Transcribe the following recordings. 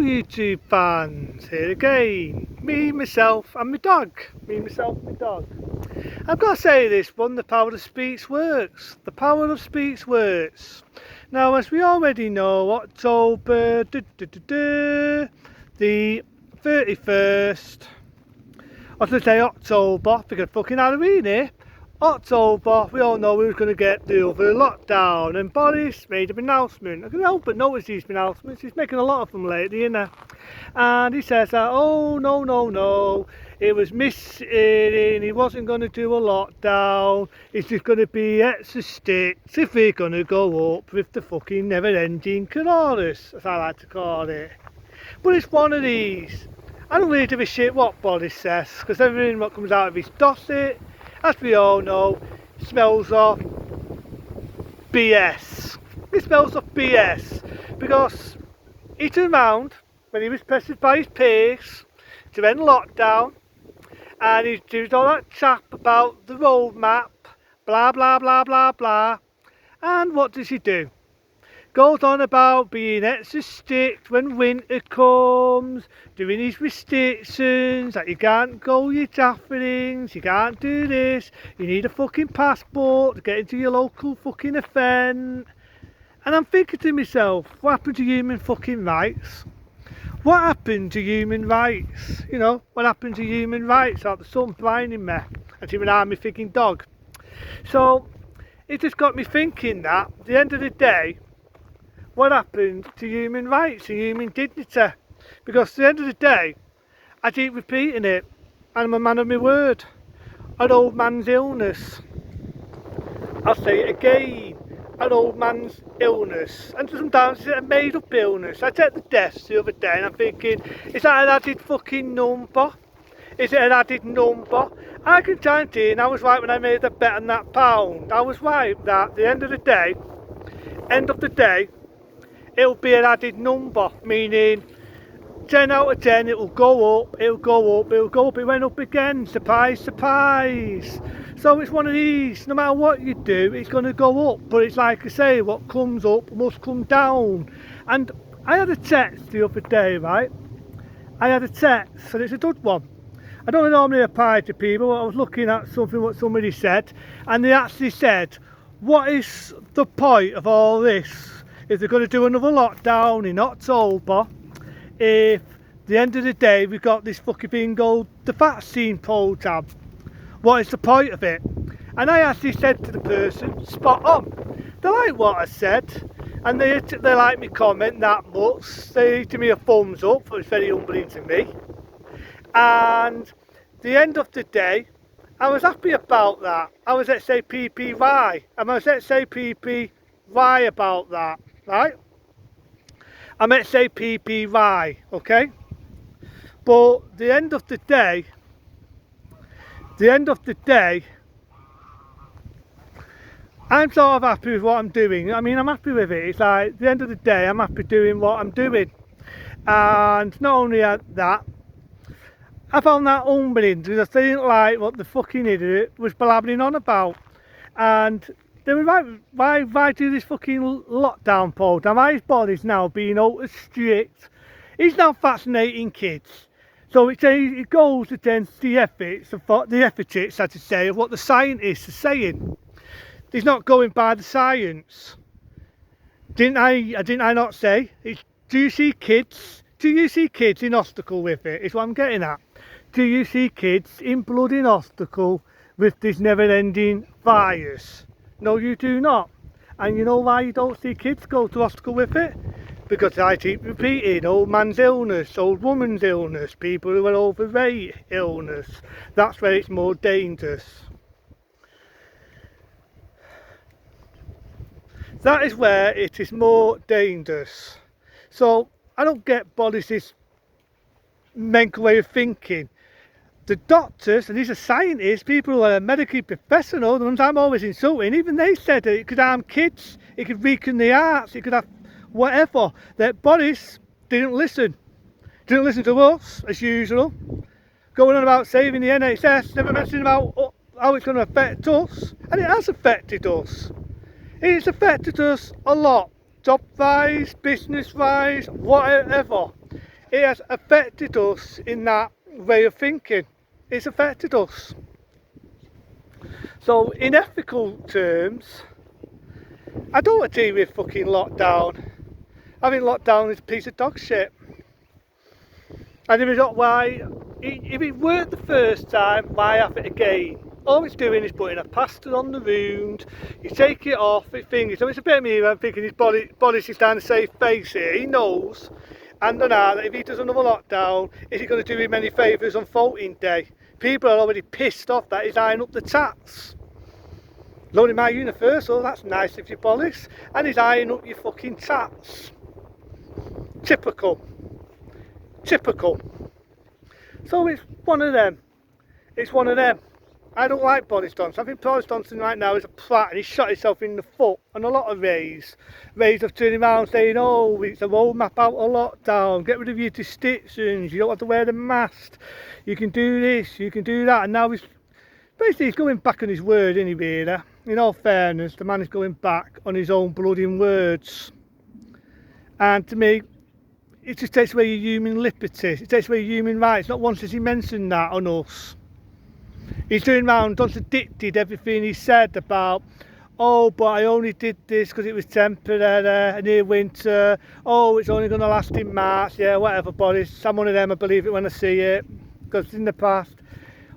YouTube fans, here again. Me, myself and my dog. Me, myself and my dog. I've got to say this one, the power of speech works. The power of speech works. Now, as we already know, October, the 31st, I was going to say October, because fucking Halloween here. October, we all know we was going to get the other lockdown, and Boris made an announcement. I couldn't help but notice these announcements. He's making a lot of them lately, you know. And he says that, oh no, it was misleading, he wasn't going to do a lockdown, it's just going to be extra sticks if we're going to go up with the fucking never-ending chorus, as I like to call it. But it's one of these. I don't really give a shit what Boris says, because everything that comes out of his dossier, as we all know, smells of BS. It smells of BS because he turned round when he was pressed by his peers to end lockdown, and he did all that chat about the roadmap, blah blah blah blah blah, and what does he do? Goes on about being extra strict when winter comes, doing his restrictions, that you can't go your gatherings, you can't do this, you need a fucking passport to get into your local fucking event. And I'm thinking to myself, what happened to human fucking rights? What happened to human rights? You know, what happened to human rights out the sun blinding me and to an army thinking dog? So, it just got me thinking that, at the end of the day, what happened to human rights and human dignity? Because at the end of the day, I keep repeating it, and I'm a man of my word. An old man's illness. I'll say it again. An old man's illness. And sometimes it's a made up illness. I checked the deaths the other day and I'm thinking, is that an added fucking number? Is it an added number? I can guarantee, and I was right when I made the bet on that pound. I was right that at the end of the day, it'll be an added number, meaning 10 out of 10, it'll go up, it went up again, surprise, surprise. So it's one of these, no matter what you do, it's going to go up, but it's like I say, what comes up must come down. And I had a text the other day, right? I had a text, and it's a good one. I don't normally reply to people, but I was looking at something what somebody said, and they actually said, what is the point of all this? If they're going to do another lockdown in October, if at the end of the day we've got this fucking thing called the vaccine program, what is the point of it? And I actually said to the person, spot on. They like what I said, and they like me comment that much. They give me a thumbs up, it's very humbling to me. And at the end of the day, I was happy about that. I was let's say PPY, and I was let's say PPY about that. Right? I might say PPY, okay? But the end of the day, I'm sort of happy with what I'm doing. I mean, I'm happy with it. It's like, at the end of the day, I'm happy doing what I'm doing. And not only that, I found that humbling because I didn't like what the fucking idiot was blabbering on about. And they were right, why do this fucking lockdown program? Why is Boris now being ultra strict? He's now vaccinating kids. So it goes against the ethics, I should say, of what the scientists are saying. He's not going by the science. Didn't I not say? Do you see kids in hospital with it? Is what I'm getting at. Do you see kids in bloody hospital with this never-ending virus? No, you do not. And you know why you don't see kids go to hospital with it? Because I keep repeating, old man's illness, old woman's illness, people who are overweight illness. That's where it's more dangerous. That is where it is more dangerous. So I don't get Boris's mental way of thinking. The doctors, and these are scientists, people who are medically professional, the ones I'm always insulting, even they said that it could harm kids, it could weaken the arts, it could have whatever. That Boris didn't listen to us, as usual, going on about saving the NHS, never mentioning about how it's going to affect us, and it has affected us. It's affected us a lot, job-wise, business-wise, whatever. it has affected us in that way of thinking. It's affected us. So in ethical terms, I don't agree with fucking lockdown. I think lockdown is a piece of dog shit. And if it's not why, if it worked the first time, why have it again? All it's doing is putting a plaster on the wound, you take it off, it fingers. So it's a bit of me, I'm thinking his body's just trying to save face here. He knows, and that if he does another lockdown, is he going to do him any favours on voting day? People are already pissed off that he's eyeing up the tats. Loading my universal, that's nice of you, Boris. And he's eyeing up your fucking tats. Typical. Typical. So it's one of them. It's one of them. I don't like Boris Johnson. I think Boris Johnson right now is a prat and he's shot himself in the foot. And a lot of Rays have turned around saying, oh, it's a roadmap out of lockdown. Get rid of your restrictions. You don't have to wear the mask. You can do this, you can do that. And now he's going back on his word, isn't he, really? In all fairness, the man is going back on his own bloody words. And to me, it just takes away your human liberties. It takes away your human rights. Not once has he mentioned that on us. He's doing round, contradicted everything he said about, oh, but I only did this because it was temporary, near winter. Oh, it's only going to last in March. Yeah, whatever, Boris. I'm one of them, I believe it when I see it. Because in the past,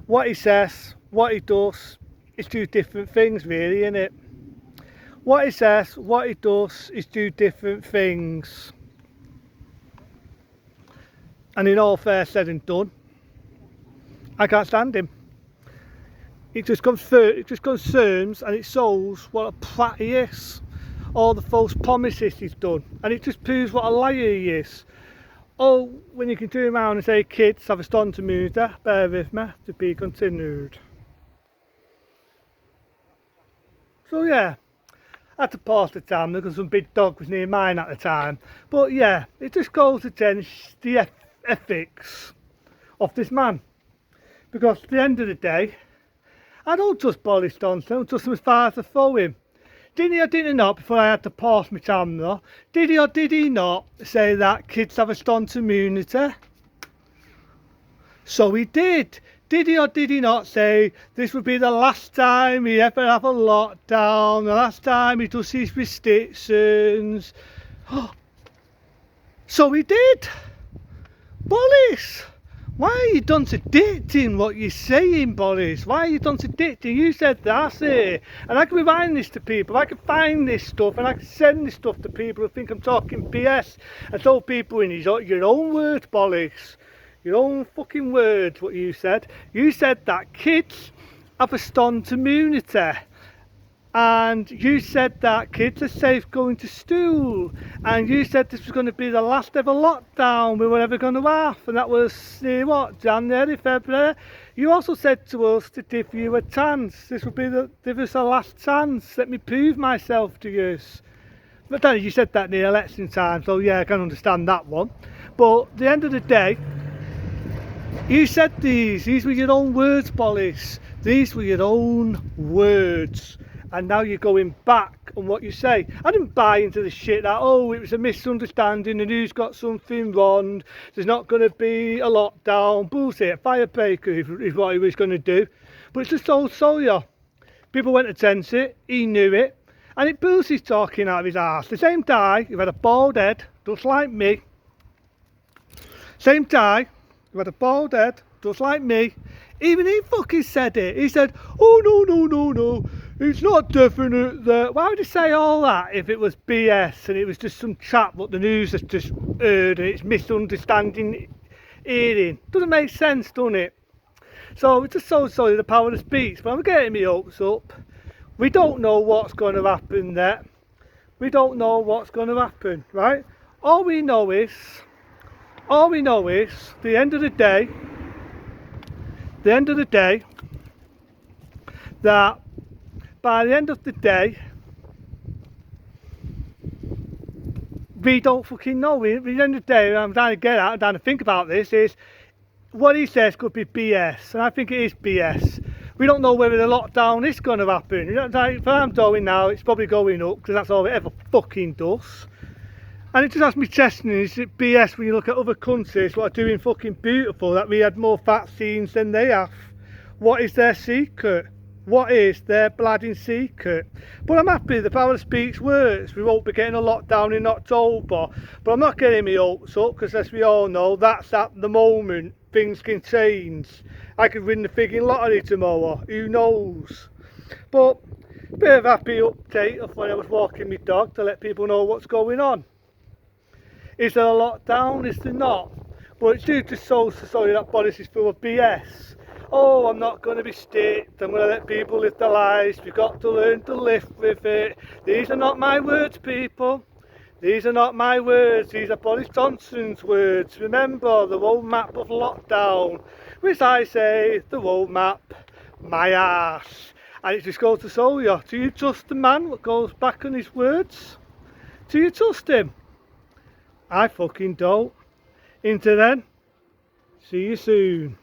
what he says, what he does, is two different things, really, isn't it? What he says, what he does, is two different things. And in all fair said and done, I can't stand him. It just concerns and it shows what a prat he is. All the false promises he's done. And it just proves what a liar he is. Oh, when you can turn around and say kids have a strong immunity, bear with me, to be continued. So yeah, I had to pause the time because some big dog was near mine at the time. But yeah, it just goes against the ethics of this man. Because at the end of the day, I don't trust Boris Johnson, I don't trust him as far as I throw him. Did he or did he not, before I had to pause my camera, did he or did he not say that kids have a strong immunity? So he did. Did he or did he not say this would be the last time he ever have a lockdown, the last time he does his restrictions? So he did. Boris! Why are you contradicting what you're saying, Boris? Why are you contradicting? You said that's it. And I can remind this to people. I can find this stuff and I can send this stuff to people who think I'm talking BS. I told people in your own words, Boris. Your own fucking words, what you said. You said that kids have a strong immunity. And you said that kids are safe going to school, and you said this was going to be the last ever lockdown we were ever going to have, and that was what, January, February. You also said to us to give you a chance. This would be give us a last chance. Let me prove myself to you. But then you said that near election time, so yeah, I can understand that one. But at the end of the day, you said these were your own words, Boris. These were your own words. And now you're going back on what you say. I didn't buy into the shit that, oh, it was a misunderstanding, the news got something wrong, there's not going to be a lockdown. Bullshit, firebreaker is what he was going to do. But it's just old Sawyer. People went against it, he knew it, and it proves he's talking out of his arse. The same guy who had a bald head, just like me. Same guy who had a bald head, just like me. Even he fucking said it. He said, oh, no. It's not definite that... Why would he say all that if it was BS and it was just some chat what the news has just heard and it's misunderstanding hearing? Doesn't make sense, doesn't it? So it's just so sorry the power of speech. But I'm getting my hopes up. We don't know what's going to happen there. We don't know what's going to happen, right? All we know is, the end of the day, that by the end of the day, we don't fucking know. At the end of the day, I'm trying to get at, I'm trying to think about this, is what he says could be BS, and I think it is BS. We don't know whether the lockdown is going to happen. You know, if I'm going now, it's probably going up, because that's all it ever fucking does. And it just has me testing, is it BS when you look at other countries what are doing fucking beautiful, that we had more vaccines than they have? What is their secret? What is their bladding secret? But I'm happy the power of speech works. We won't be getting a lockdown in October, but I'm not getting my hopes up, because as we all know, that's at the moment. Things can change. I could win the frigging lottery tomorrow, who knows? But a bit of a happy update of when I was walking my dog to let people know what's going on. Is there a lockdown? Is there not? But it's due to social society that bodies is full of BS. Oh, I'm not going to be sticked, I'm going to let people live their lives, we've got to learn to live with it. These are not my words, people. These are not my words, these are Boris Johnson's words. Remember the roadmap of lockdown, which I say, the roadmap, my arse. And it just goes to show you, do you trust the man that goes back on his words? Do you trust him? I fucking don't. Until then, see you soon.